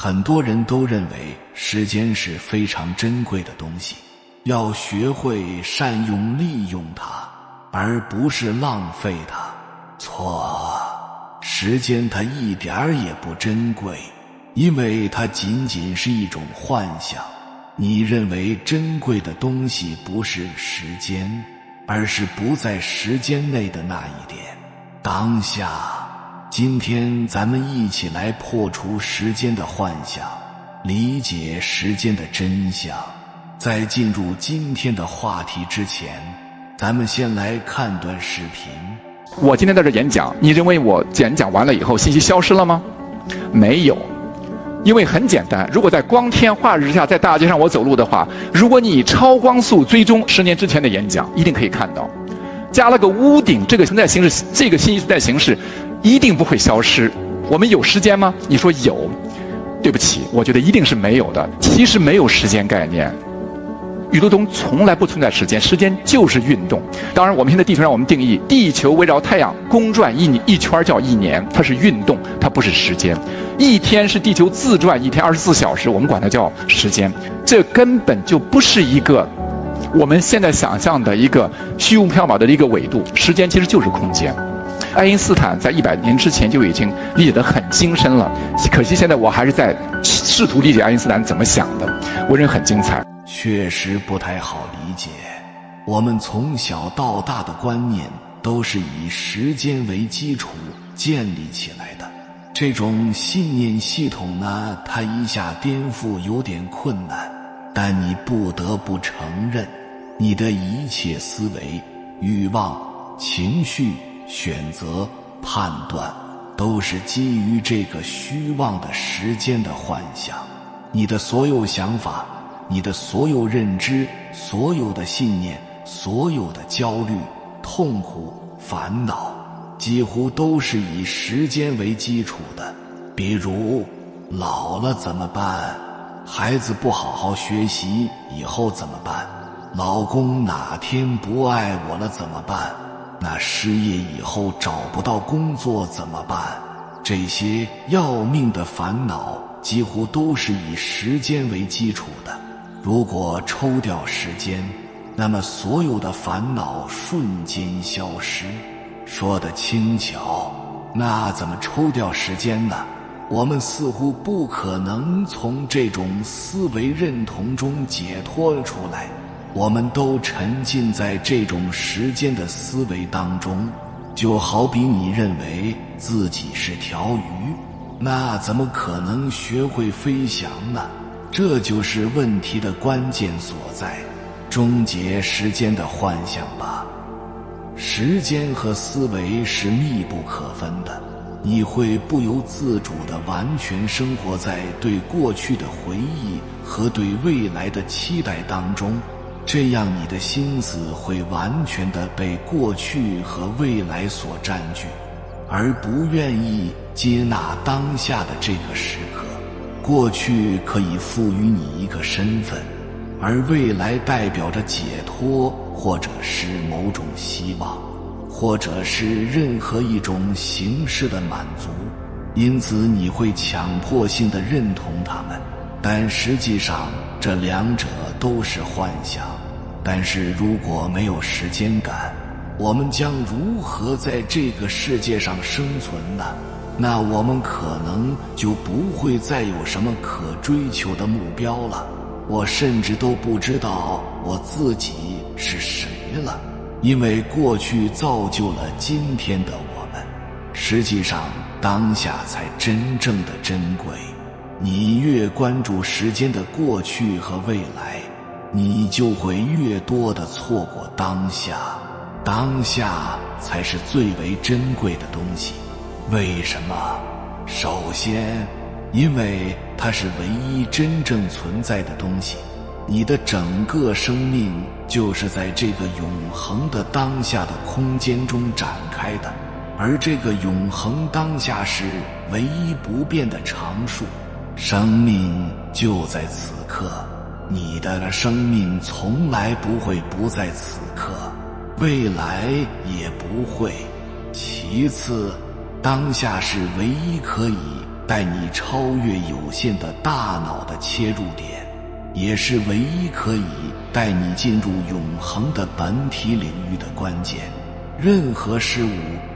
很多人都认为时间是非常珍贵的东西，要学会善用利用它，而不是浪费它。错，时间它一点儿也不珍贵，因为它仅仅是一种幻想。你认为珍贵的东西不是时间，而是不在时间内的那一点，当下。今天咱们一起来破除时间的幻想，理解时间的真相。在进入今天的话题之前，咱们先来看段视频。我今天在这演讲，你认为我演讲完了以后信息消失了吗？没有，因为很简单，如果在光天化日之下在大街上我走路的话，如果你以超光速追踪10年之前的演讲，一定可以看到，加了个屋顶，这个存在形式，这个信息存在形式一定不会消失。我们有时间吗？你说有，对不起，我觉得一定是没有的。其实没有时间概念，宇宙中从来不存在时间，时间就是运动。当然我们现在地球上我们定义地球围绕太阳公转一圈叫1年，它是运动，它不是时间。一天是地球自转一天24小时，我们管它叫时间。这根本就不是一个我们现在想象的一个虚无缥缈的一个纬度，时间其实就是空间。爱因斯坦在100年之前就已经理解得很精深了，可惜现在我还是在试图理解爱因斯坦怎么想的，我认为很精彩。确实不太好理解，我们从小到大的观念都是以时间为基础建立起来的，这种信念系统呢，它一下颠覆有点困难，但你不得不承认，你的一切思维、欲望、情绪、选择、判断都是基于这个虚妄的时间的幻想。你的所有想法，你的所有认知，所有的信念，所有的焦虑、痛苦、烦恼，几乎都是以时间为基础的。比如老了怎么办？孩子不好好学习以后怎么办？老公哪天不爱我了怎么办？那失业以后找不到工作怎么办？这些要命的烦恼几乎都是以时间为基础的。如果抽掉时间，那么所有的烦恼瞬间消失。说得轻巧，那怎么抽掉时间呢？我们似乎不可能从这种思维认同中解脱出来，我们都沉浸在这种时间的思维当中。就好比你认为自己是条鱼，那怎么可能学会飞翔呢？这就是问题的关键所在，终结时间的幻想吧。时间和思维是密不可分的，你会不由自主地完全生活在对过去的回忆和对未来的期待当中，这样你的心思会完全地被过去和未来所占据，而不愿意接纳当下的这个时刻。过去可以赋予你一个身份，而未来代表着解脱，或者是某种希望，或者是任何一种形式的满足。因此你会强迫性地认同它们，但实际上这两者都是幻想。但是如果没有时间感，我们将如何在这个世界上生存呢？那我们可能就不会再有什么可追求的目标了。我甚至都不知道我自己是谁了，因为过去造就了今天的我们。实际上当下才真正的珍贵，你越关注时间的过去和未来，你就会越多地错过当下。当下才是最为珍贵的东西。为什么？首先，因为它是唯一真正存在的东西。你的整个生命就是在这个永恒的当下的空间中展开的，而这个永恒当下是唯一不变的常数。生命就在此刻，你的生命从来不会不在此刻，未来也不会。其次，当下是唯一可以带你超越有限的大脑的切入点，也是唯一可以带你进入永恒的本体领域的关键。任何事物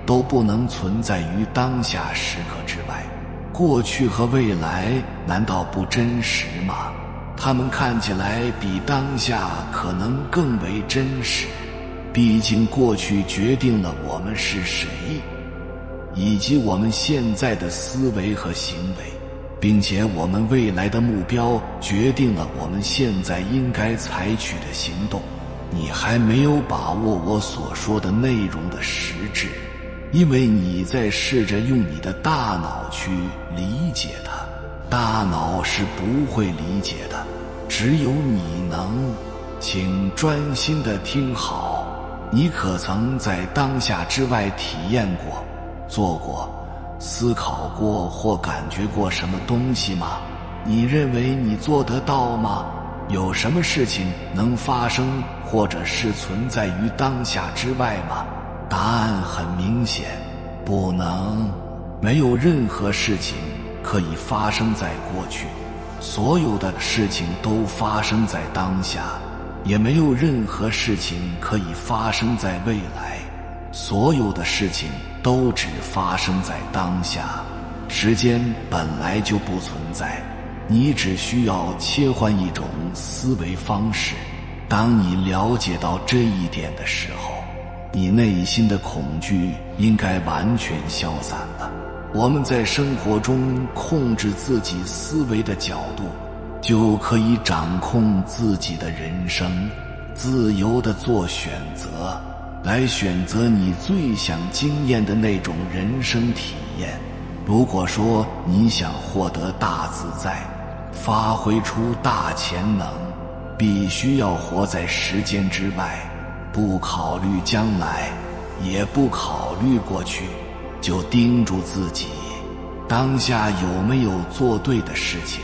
都不能存在于当下时刻之外。过去和未来难道不真实吗？它们看起来比当下可能更为真实。毕竟过去决定了我们是谁，以及我们现在的思维和行为，并且我们未来的目标决定了我们现在应该采取的行动。你还没有把握我所说的内容的实质，因为你在试着用你的大脑去理解它。大脑是不会理解的，只有你能。请专心地听好，你可曾在当下之外体验过、做过、思考过或感觉过什么东西吗？你认为你做得到吗？有什么事情能发生或者是存在于当下之外吗？答案很明显，不能。没有任何事情可以发生在过去，所有的事情都发生在当下，也没有任何事情可以发生在未来，所有的事情都只发生在当下。时间本来就不存在，你只需要切换一种思维方式。当你了解到这一点的时候，你内心的恐惧应该完全消散了。我们在生活中控制自己思维的角度，就可以掌控自己的人生，自由地做选择，来选择你最想经验的那种人生体验。如果说你想获得大自在，发挥出大潜能，必须要活在时间之外，不考虑将来，也不考虑过去，就盯住自己，当下有没有做对的事情，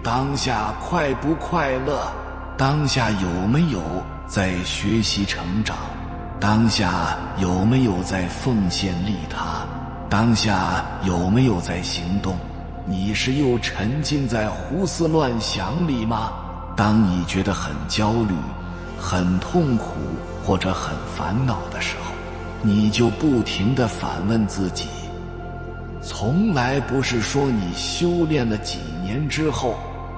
当下快不快乐，当下有没有在学习成长，当下有没有在奉献利他，当下有没有在行动。你是又沉浸在胡思乱想里吗？当你觉得很焦虑、很痛苦或者很烦恼的时候，你就不停地反问自己，从来不是说你修炼了几年之后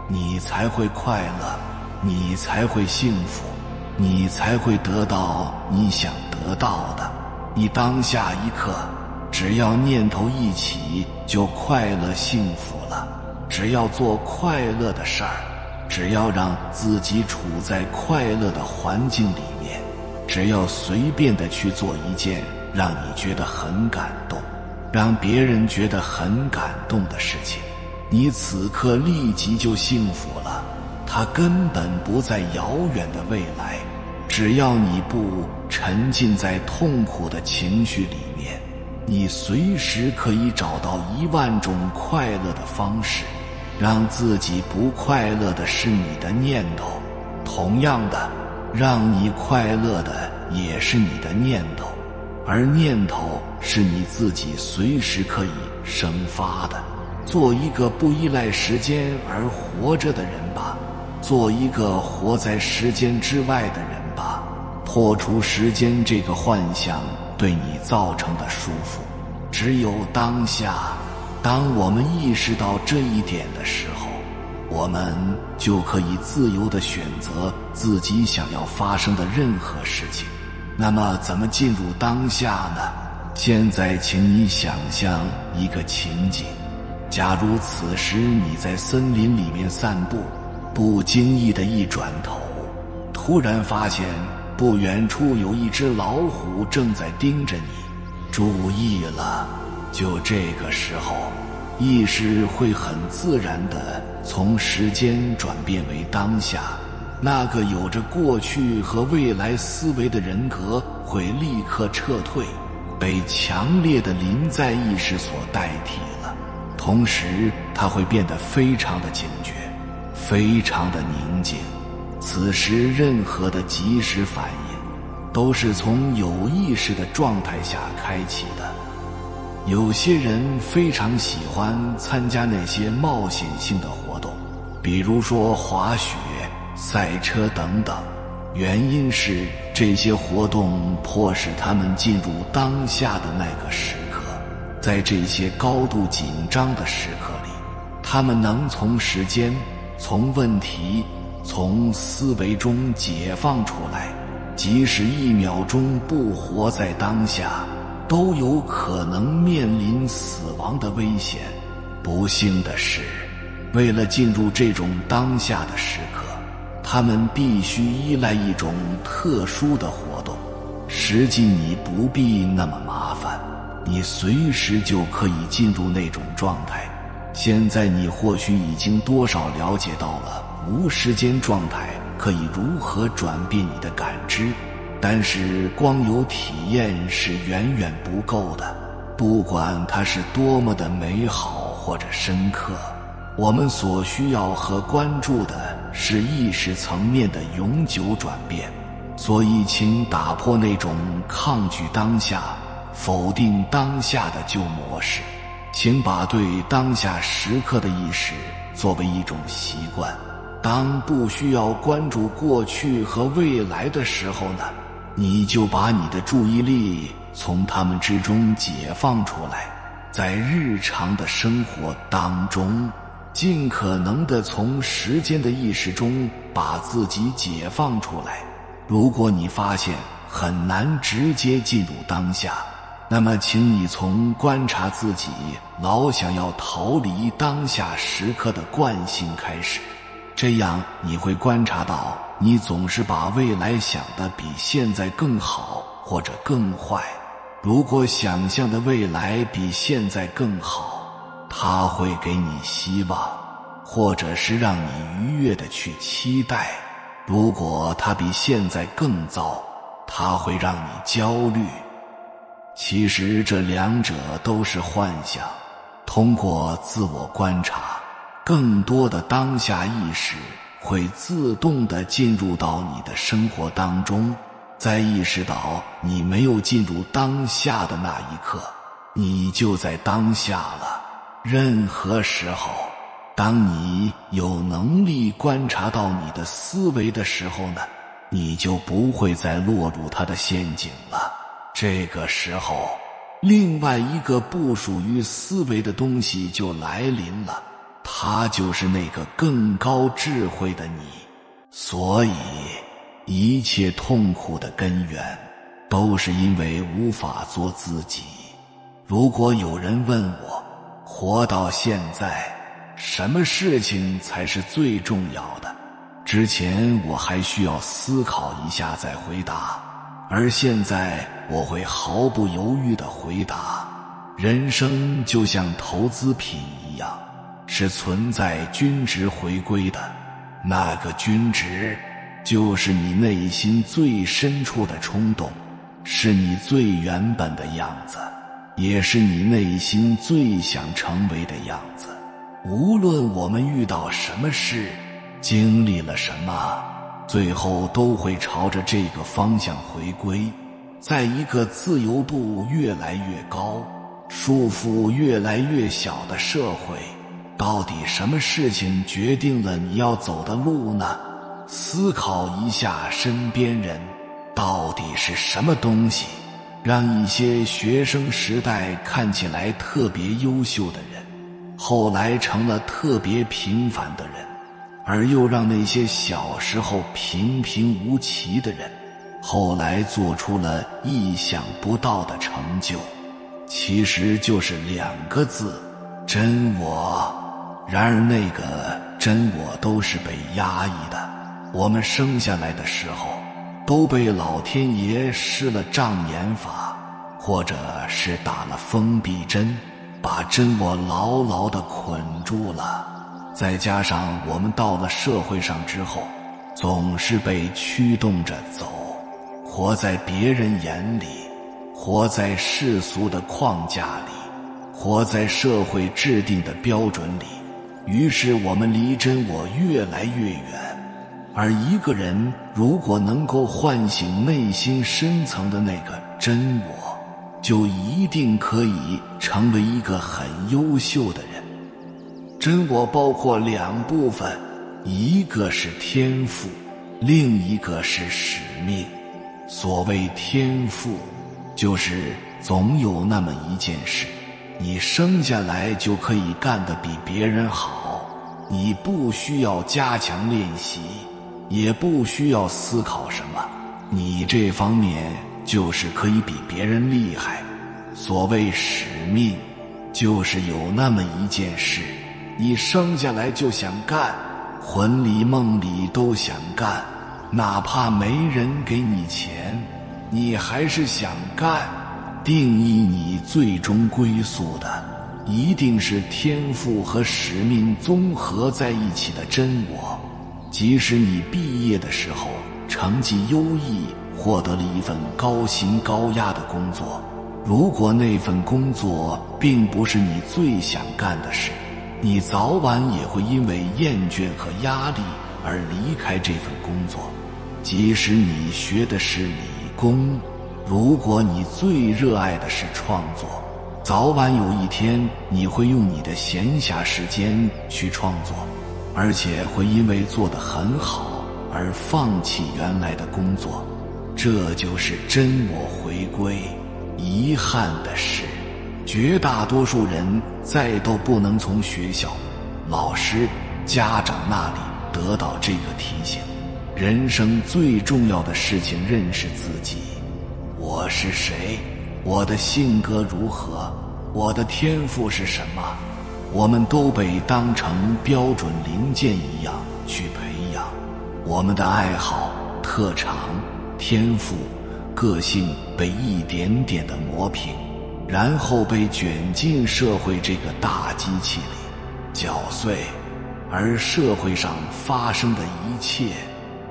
你才会快乐，你才会幸福，你才会得到你想得到的。你当下一刻只要念头一起就快乐幸福了，只要做快乐的事儿，只要让自己处在快乐的环境里面，只要随便的去做一件让你觉得很感动，让别人觉得很感动的事情，你此刻立即就幸福了。它根本不在遥远的未来，只要你不沉浸在痛苦的情绪里面，你随时可以找到10000种快乐的方式。让自己不快乐的是你的念头，同样的，让你快乐的也是你的念头，而念头是你自己随时可以生发的。做一个不依赖时间而活着的人吧，做一个活在时间之外的人吧，破除时间这个幻象对你造成的束缚。只有当下，当我们意识到这一点的时候，我们就可以自由地选择自己想要发生的任何事情。那么怎么进入当下呢？现在请你想象一个情景，假如此时你在森林里面散步，不经意的一转头，突然发现不远处有一只老虎正在盯着你，注意了。就这个时候，意识会很自然地从时间转变为当下，那个有着过去和未来思维的人格会立刻撤退，被强烈的临在意识所代替了。同时它会变得非常的警觉，非常的宁静。此时任何的及时反应都是从有意识的状态下开启的。有些人非常喜欢参加那些冒险性的活动，比如说滑雪、赛车等等。原因是这些活动迫使他们进入当下的那个时刻，在这些高度紧张的时刻里，他们能从时间、从问题、从思维中解放出来，即使1秒钟不活在当下，都有可能面临死亡的危险。不幸的是，为了进入这种当下的时刻，他们必须依赖一种特殊的活动。实际你不必那么麻烦，你随时就可以进入那种状态。现在你或许已经多少了解到了无时间状态可以如何转变你的感知，但是光有体验是远远不够的，不管它是多么的美好或者深刻。我们所需要和关注的是意识层面的永久转变，所以请打破那种抗拒当下、否定当下的旧模式，请把对当下时刻的意识作为一种习惯。当不需要关注过去和未来的时候呢，你就把你的注意力从它们之中解放出来，在日常的生活当中尽可能地从时间的意识中把自己解放出来。如果你发现很难直接进入当下，那么请你从观察自己老想要逃离当下时刻的惯性开始，这样你会观察到你总是把未来想得比现在更好或者更坏。如果想象的未来比现在更好，它会给你希望，或者是让你愉悦地去期待。如果它比现在更糟，它会让你焦虑。其实这两者都是幻想。通过自我观察，更多的当下意识会自动地进入到你的生活当中。在意识到你没有进入当下的那一刻，你就在当下了。任何时候，当你有能力观察到你的思维的时候呢，你就不会再落入它的陷阱了。这个时候，另外一个不属于思维的东西就来临了，它就是那个更高智慧的你。所以，一切痛苦的根源都是因为无法做自己。如果有人问我，活到现在，什么事情才是最重要的？之前我还需要思考一下再回答，而现在我会毫不犹豫地回答：人生就像投资品一样，是存在均值回归的。那个均值，就是你内心最深处的冲动，是你最原本的样子，也是你内心最想成为的样子。无论我们遇到什么事，经历了什么，最后都会朝着这个方向回归。在一个自由度越来越高、束缚越来越小的社会，到底什么事情决定了你要走的路呢？思考一下身边人，到底是什么东西让一些学生时代看起来特别优秀的人，后来成了特别平凡的人，而又让那些小时候平平无奇的人，后来做出了意想不到的成就。其实就是两个字：真我。然而那个真我都是被压抑的。我们生下来的时候，都被老天爷施了障眼法，或者是打了封闭针，把真我牢牢地捆住了。再加上我们到了社会上之后，总是被驱动着走，活在别人眼里，活在世俗的框架里，活在社会制定的标准里。于是我们离真我越来越远。而一个人如果能够唤醒内心深层的那个真我，就一定可以成为一个很优秀的人。真我包括两部分，一个是天赋，另一个是使命。所谓天赋，就是总有那么一件事，你生下来就可以干得比别人好，你不需要加强练习，也不需要思考什么，你这方面就是可以比别人厉害。所谓使命，就是有那么一件事，你生下来就想干，魂里梦里都想干，哪怕没人给你钱，你还是想干。定义你最终归宿的，一定是天赋和使命综合在一起的真我。即使你毕业的时候成绩优异，获得了一份高薪高压的工作，如果那份工作并不是你最想干的事，你早晚也会因为厌倦和压力而离开这份工作。即使你学的是理工，如果你最热爱的是创作，早晚有一天你会用你的闲暇时间去创作，而且会因为做得很好而放弃原来的工作。这就是真我回归。遗憾的是，绝大多数人再都不能从学校、老师、家长那里得到这个提醒。人生最重要的事情，认识自己。我是谁？我的性格如何？我的天赋是什么？我们都被当成标准零件一样去培养。我们的爱好、特长、天赋、个性被一点点的磨平，然后被卷进社会这个大机器里搅碎。而社会上发生的一切，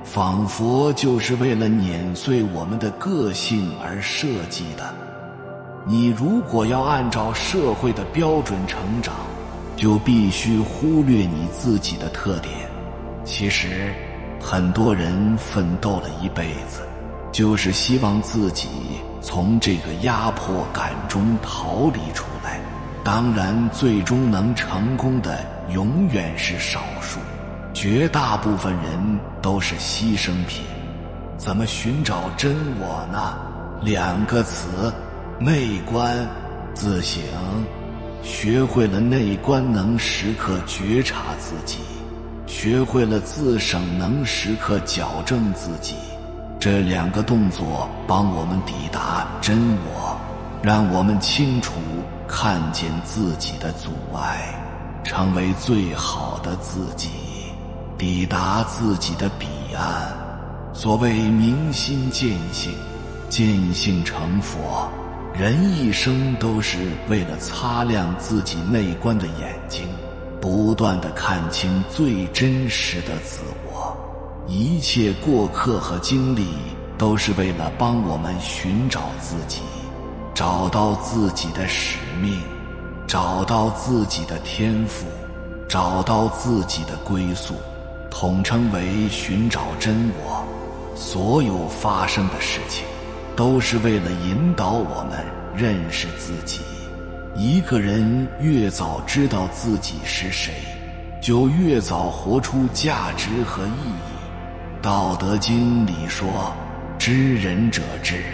仿佛就是为了碾碎我们的个性而设计的。你如果要按照社会的标准成长，就必须忽略你自己的特点。其实很多人奋斗了一辈子，就是希望自己从这个压迫感中逃离出来。当然，最终能成功的永远是少数，绝大部分人都是牺牲品。怎么寻找真我呢？两个词：内观、自省。学会了内观，能时刻觉察自己；学会了自省，能时刻矫正自己。这两个动作帮我们抵达真我，让我们清楚看见自己的阻碍，成为最好的自己，抵达自己的彼岸。所谓明心见性，见性成佛。人一生都是为了擦亮自己内观的眼睛，不断地看清最真实的自我。一切过客和经历都是为了帮我们寻找自己，找到自己的使命，找到自己的天赋，找到自己的归宿，统称为寻找真我。所有发生的事情都是为了引导我们认识自己。一个人越早知道自己是谁，就越早活出价值和意义。道德经里说，知人者智，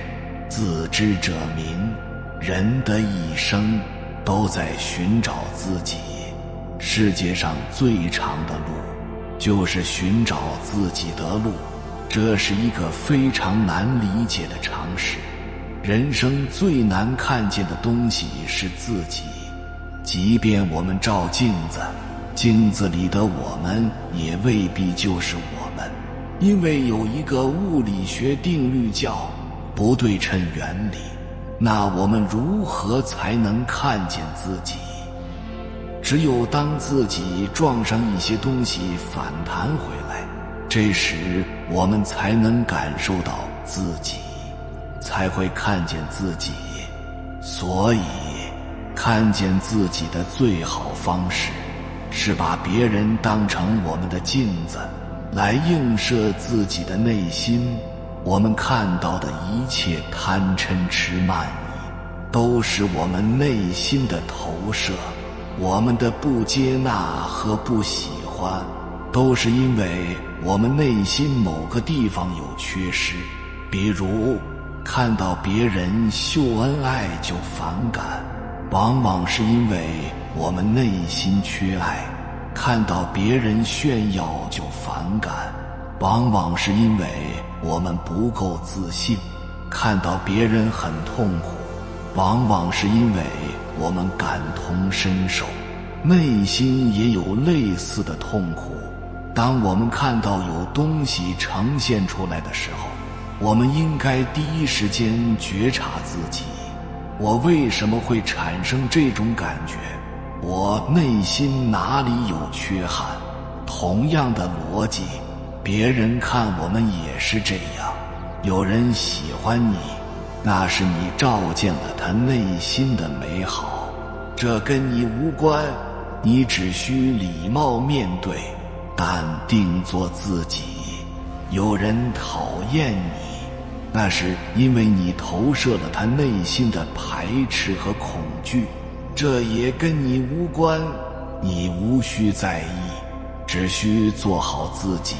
自知者明。人的一生都在寻找自己。世界上最长的路，就是寻找自己的路。这是一个非常难理解的常识。人生最难看见的东西是自己。即便我们照镜子，镜子里的我们也未必就是我们。因为有一个物理学定律叫不对称原理。那我们如何才能看见自己？只有当自己撞上一些东西反弹回来，这时我们才能感受到自己，才会看见自己。所以看见自己的最好方式是把别人当成我们的镜子，来映射自己的内心。我们看到的一切贪嗔痴慢疑，都是我们内心的投射。我们的不接纳和不喜欢，都是因为我们内心某个地方有缺失。比如看到别人秀恩爱就反感，往往是因为我们内心缺爱；看到别人炫耀就反感，往往是因为我们不够自信；看到别人很痛苦，往往是因为我们感同身受，内心也有类似的痛苦。当我们看到有东西呈现出来的时候，我们应该第一时间觉察自己，我为什么会产生这种感觉？我内心哪里有缺憾？同样的逻辑，别人看我们也是这样。有人喜欢你，那是你照见了他内心的美好，这跟你无关，你只需礼貌面对，淡定做自己。有人讨厌你，那是因为你投射了他内心的排斥和恐惧，这也跟你无关，你无需在意，只需做好自己。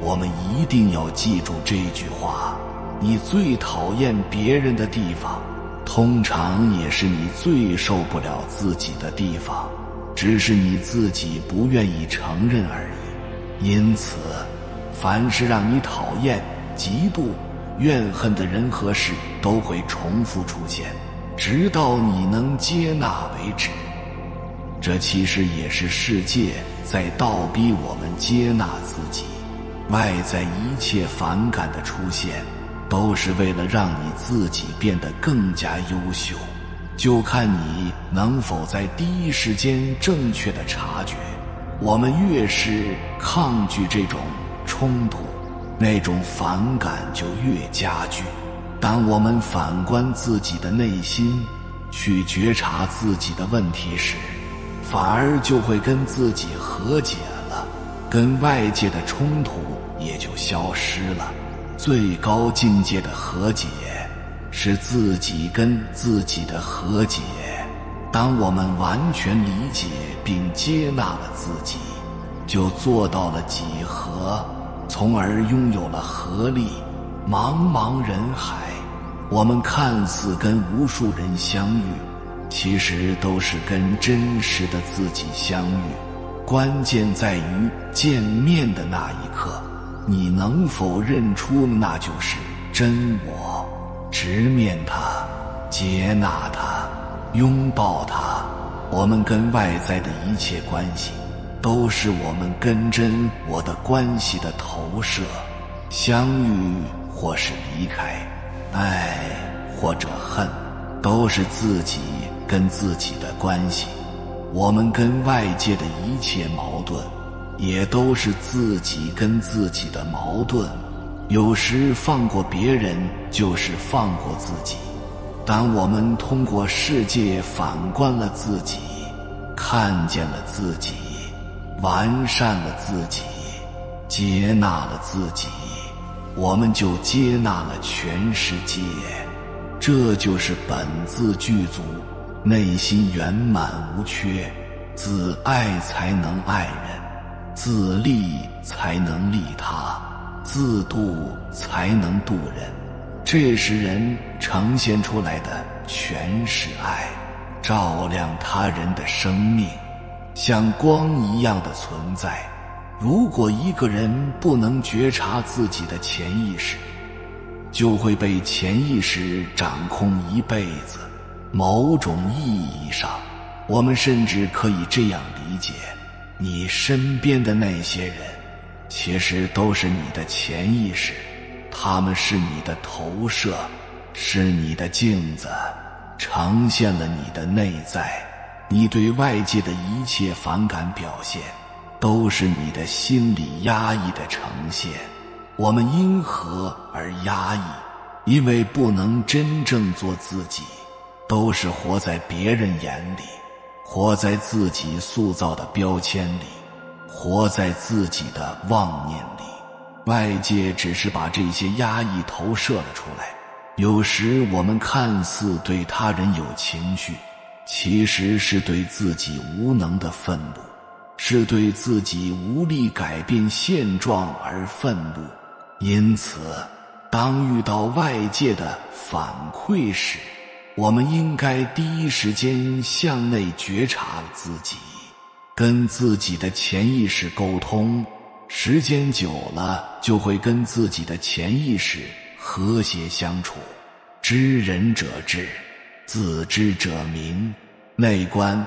我们一定要记住这句话，你最讨厌别人的地方，通常也是你最受不了自己的地方，只是你自己不愿意承认而已。因此，凡是让你讨厌、嫉妒、怨恨的人和事都会重复出现，直到你能接纳为止。这其实也是世界在倒逼我们接纳自己。外在一切反感的出现，都是为了让你自己变得更加优秀，就看你能否在第一时间正确的察觉。我们越是抗拒这种冲突，那种反感就越加剧。当我们反观自己的内心，去觉察自己的问题时，反而就会跟自己和解了，跟外界的冲突也就消失了。最高境界的和解，是自己跟自己的和解。当我们完全理解并接纳了自己，就做到了几何，从而拥有了合力。茫茫人海，我们看似跟无数人相遇，其实都是跟真实的自己相遇。关键在于见面的那一刻，你能否认出那就是真我，直面它，接纳它，拥抱它。我们跟外在的一切关系，都是我们跟真我的关系的投射。相遇或是离开，爱或者恨，都是自己跟自己的关系。我们跟外界的一切矛盾，也都是自己跟自己的矛盾。有时放过别人，就是放过自己。当我们通过世界反观了自己，看见了自己，完善了自己，接纳了自己，我们就接纳了全世界。这就是本自具足，内心圆满无缺。自爱才能爱人，自利才能利他，自度才能度人。这时人呈现出来的全是爱，照亮他人的生命，像光一样的存在。如果一个人不能觉察自己的潜意识，就会被潜意识掌控一辈子。某种意义上，我们甚至可以这样理解，你身边的那些人，其实都是你的潜意识，他们是你的投射，是你的镜子，呈现了你的内在。你对外界的一切反感表现，都是你的心理压抑的呈现。我们因何而压抑？因为不能真正做自己，都是活在别人眼里，活在自己塑造的标签里，活在自己的妄念里。外界只是把这些压抑投射了出来，有时我们看似对他人有情绪，其实是对自己无能的愤怒，是对自己无力改变现状而愤怒。因此，当遇到外界的反馈时，我们应该第一时间向内觉察自己，跟自己的潜意识沟通，时间久了就会跟自己的潜意识和谐相处。知人者智，自知者明。内观、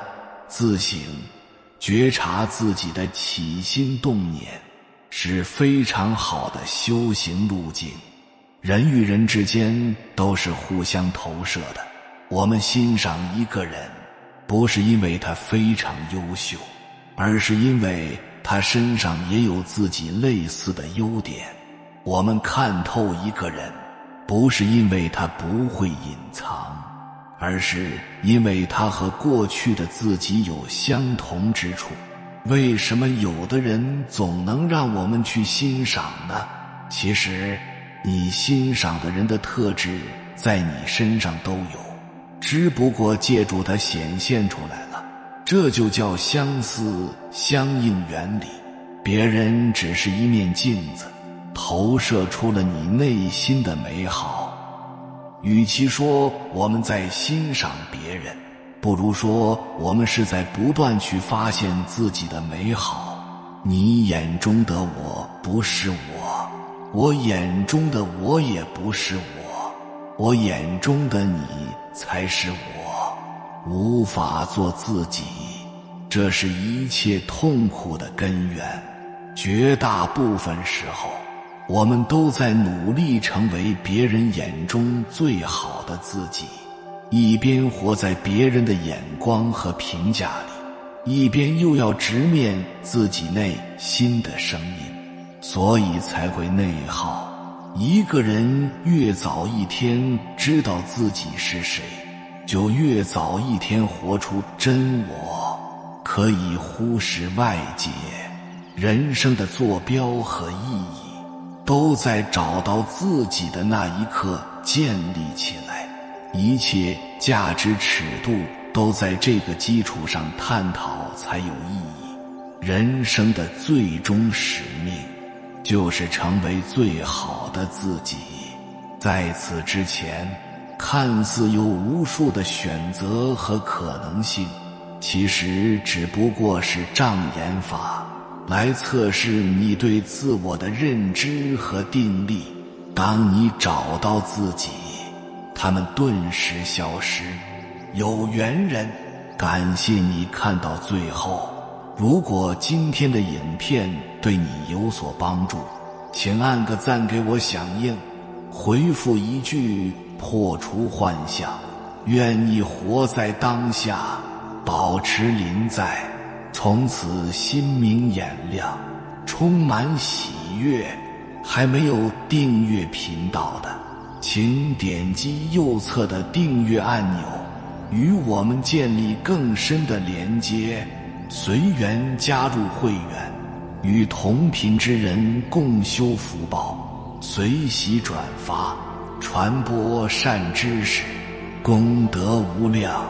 自省、觉察自己的起心动念，是非常好的修行路径。人与人之间都是互相投射的，我们欣赏一个人，不是因为他非常优秀，而是因为他身上也有自己类似的优点。我们看透一个人，不是因为他不会隐藏，而是因为他和过去的自己有相同之处。为什么有的人总能让我们去欣赏呢？其实你欣赏的人的特质在你身上都有，只不过借助它显现出来了。这就叫相似相应原理。别人只是一面镜子，投射出了你内心的美好。与其说我们在欣赏别人，不如说我们是在不断去发现自己的美好。你眼中的我不是我，我眼中的我也不是我，我眼中的你才是我。无法做自己，这是一切痛苦的根源。绝大部分时候，我们都在努力成为别人眼中最好的自己，一边活在别人的眼光和评价里，一边又要直面自己内心的声音，所以才会内耗。一个人越早一天知道自己是谁，就越早一天活出真我，可以忽视外界。人生的坐标和意义都在找到自己的那一刻建立起来，一切价值尺度都在这个基础上探讨才有意义。人生的最终使命就是成为最好的自己。在此之前，看似有无数的选择和可能性，其实只不过是障眼法，来测试你对自我的认知和定力。当你找到自己，他们顿时消失。有缘人，感谢你看到最后。如果今天的影片对你有所帮助，请按个赞给我响应，回复一句破除幻想。愿你活在当下，保持临在，从此心明眼亮，充满喜悦。还没有订阅频道的，请点击右侧的订阅按钮，与我们建立更深的连接。随缘加入会员，与同频之人共修福报，随喜转发，传播善知识，功德无量。